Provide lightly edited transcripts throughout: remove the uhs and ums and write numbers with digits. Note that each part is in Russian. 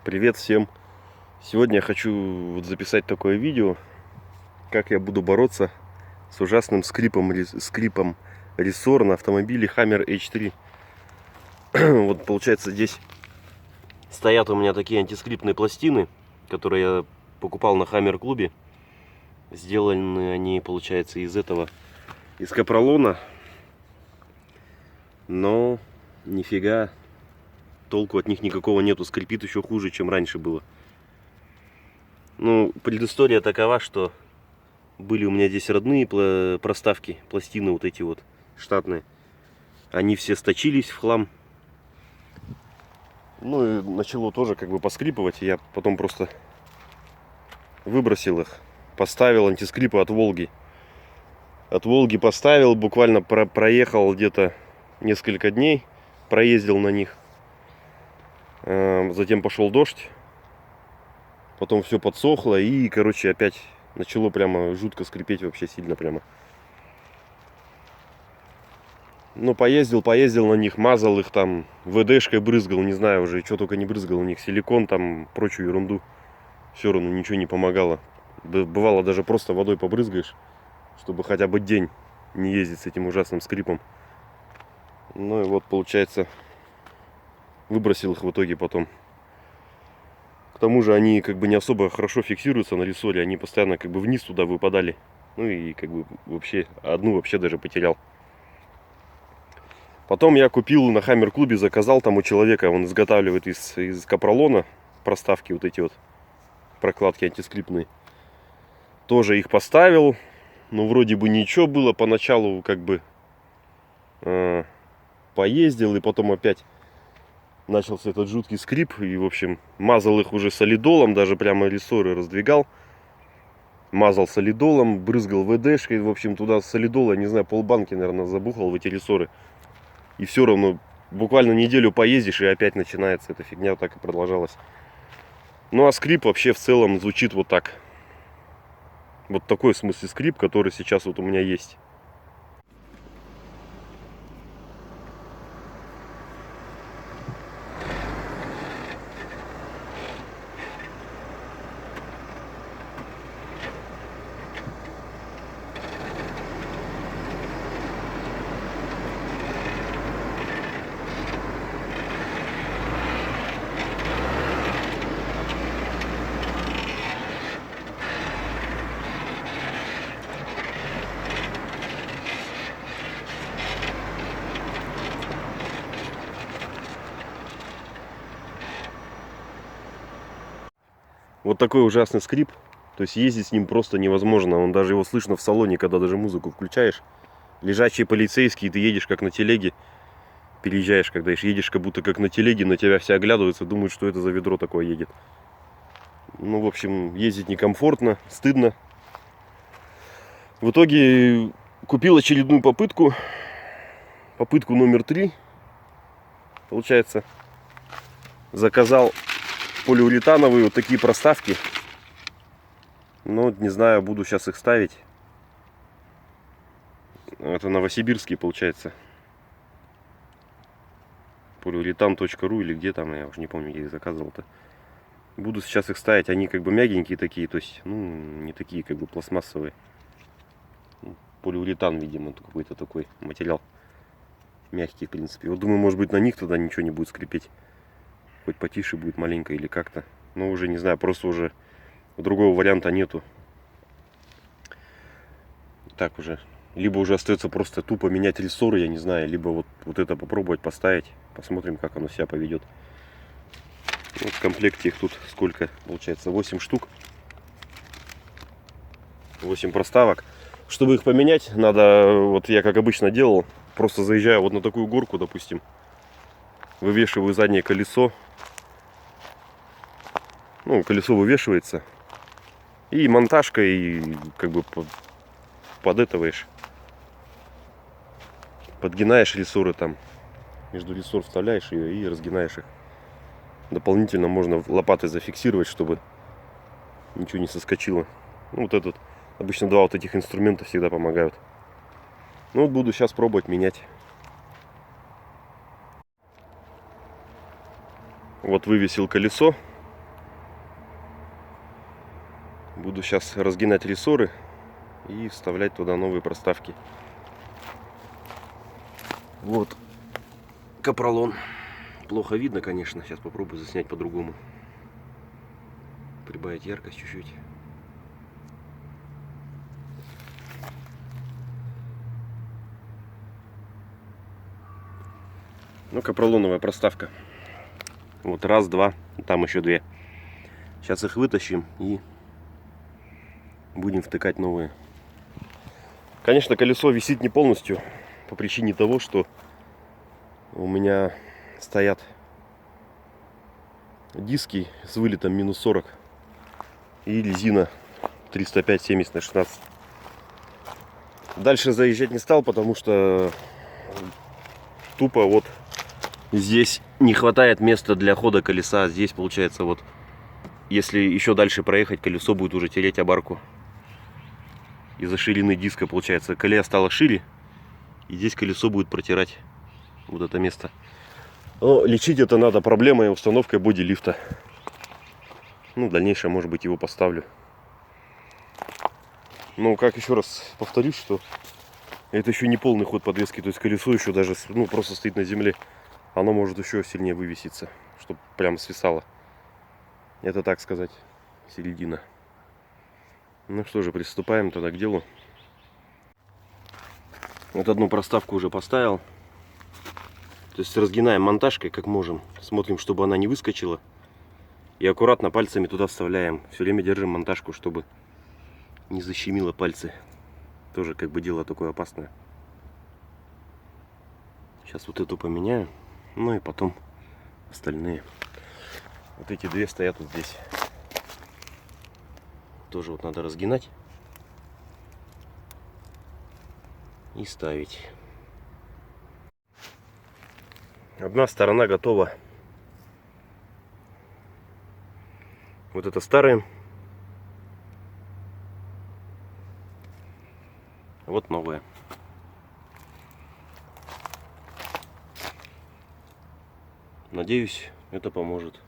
Привет всем! Сегодня я хочу записать такое видео, как я буду бороться с ужасным скрипом рессор на автомобиле Hammer H3. Вот получается, здесь стоят у меня такие антискрипные пластины, которые я покупал на Hammer клубе. Сделаны они, получается, из капролона. Но нифига толку от них никакого нету, скрипит еще хуже, чем раньше было. Ну, предыстория такова, что были у меня здесь родные проставки, пластины вот эти вот штатные. Они все сточились в хлам. Ну и начало тоже как бы поскрипывать. Я потом просто выбросил их. Поставил антискрипы от Волги. От Волги поставил, буквально проехал где-то несколько дней. Проездил на них. Затем пошел дождь. Потом все подсохло и, короче, опять начало прямо жутко скрипеть, вообще сильно прямо. Ну, поездил на них, мазал их там, ВДшкой брызгал, не знаю уже, что только не брызгал у них, силикон там, прочую ерунду. Все равно ничего не помогало. Бывало, даже просто водой побрызгаешь, чтобы хотя бы день не ездить с этим ужасным скрипом. Ну и вот, получается, выбросил их в итоге потом. К тому же они как бы не особо хорошо фиксируются на рессоре, они постоянно как бы вниз туда выпадали. Ну и как бы вообще, одну вообще даже потерял. Потом я купил на Hammer клубе, заказал там у человека, он изготавливает из капролона проставки вот эти вот, прокладки антискрипные. Тоже их поставил, ну вроде бы ничего было, поначалу как бы поездил, и потом опять начался этот жуткий скрип, и в общем мазал их уже солидолом, даже прямо рессоры раздвигал. Мазал солидолом, брызгал ВДшкой, в общем туда солидола, не знаю, полбанки, наверное, забухал в эти рессоры. И все равно буквально неделю поездишь, и опять начинается эта фигня, вот так и продолжалась. Ну а скрип вообще в целом звучит вот так. Вот такой в смысле скрип, который сейчас вот у меня есть. Вот такой ужасный скрип. То есть ездить с ним просто невозможно. Он даже его слышно в салоне, когда даже музыку включаешь. Лежачие полицейские, ты едешь как на телеге. Переезжаешь, когда едешь как будто как на телеге, на тебя все оглядываются, думают, что это за ведро такое едет. Ну, в общем, ездить некомфортно, стыдно. В итоге купил очередную попытку. Попытку номер 3. Получается, заказал полиуретановые вот такие проставки. Ну, не знаю, буду сейчас их ставить. Это новосибирские, получается. Полиуретан.ру или где там, я уже не помню, где их заказывал-то. Буду сейчас их ставить. Они как бы мягенькие такие, то есть, ну, не такие как бы пластмассовые. Полиуретан, видимо, какой-то такой материал. Мягкий, в принципе. Вот думаю, может быть, на них тогда ничего не будет скрипеть. Хоть потише будет маленько или как-то. Но уже не знаю, просто уже другого варианта нету. Так уже. Либо уже остается просто тупо менять рессоры, я не знаю. Либо вот это попробовать поставить. Посмотрим, как оно себя поведет. Вот в комплекте их тут сколько? Получается 8 штук. 8 проставок. Чтобы их поменять, надо, вот я как обычно делал, просто заезжаю вот на такую горку, допустим. Вывешиваю заднее колесо. Ну, колесо вывешивается. И монтажкой как бы подэтываешь. Подгинаешь рессоры там. Между рессор вставляешь ее и разгинаешь их. Дополнительно можно лопатой зафиксировать, чтобы ничего не соскочило. Ну, вот этот. Обычно два вот этих инструмента всегда помогают. Ну, вот буду сейчас пробовать менять. Вот вывесил колесо. Буду сейчас разгинать рессоры и вставлять туда новые проставки. Вот капролон. Плохо видно, конечно. Сейчас попробую заснять по-другому. Прибавить яркость чуть-чуть. Ну, капролоновая проставка. Вот раз, два, там еще две. Сейчас их вытащим и будем втыкать новые. Конечно, колесо висит не полностью по причине того, что у меня стоят диски с вылетом минус 40 и резина 305/70/16. Дальше заезжать не стал, потому что тупо вот здесь не хватает места для хода колеса. Здесь получается вот, если еще дальше проехать, колесо будет уже тереть об арку. Из-за ширины диска получается колея стала шире, и здесь колесо будет протирать вот это место. Но лечить это надо проблемой установкой бодилифта. Ну, в дальнейшем, может быть, его поставлю. Ну, как еще раз повторюсь, что это еще не полный ход подвески. То есть колесо еще даже, ну, просто стоит на земле. Оно может еще сильнее вывеситься, чтобы прямо свисало. Это, так сказать, середина. Ну что же, приступаем тогда к делу. Вот одну проставку уже поставил. То есть разгинаем монтажкой, как можем. Смотрим, чтобы она не выскочила. И аккуратно пальцами туда вставляем. Все время держим монтажку, чтобы не защемило пальцы. Тоже как бы дело такое опасное. Сейчас вот эту поменяю. Ну и потом остальные. Вот эти две стоят вот здесь. Тоже вот надо разгинать и ставить. Одна сторона готова. Вот это старые. Вот новая. Надеюсь, это поможет.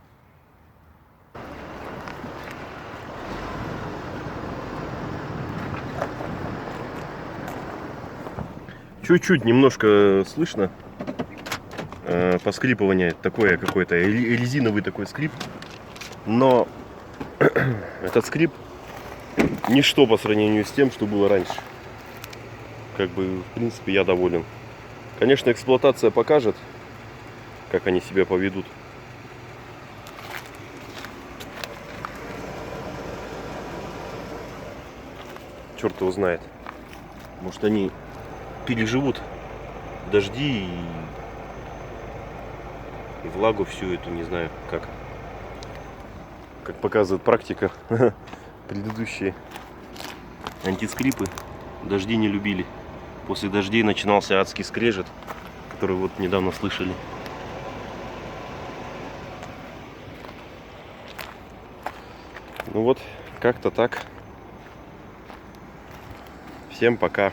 Чуть-чуть немножко слышно поскрипывание, такое какое-то резиновый такой скрип, но этот скрип ничто по сравнению с тем, что было раньше. Как бы, в принципе, я доволен. Конечно, эксплуатация покажет, как они себя поведут. Черт его знает. Может, они переживут дожди и влагу всю эту, не знаю, как показывает практика. Предыдущие антискрипы дожди не любили. После дождей начинался адский скрежет, который вот недавно слышали. Ну вот, как-то так. Всем пока.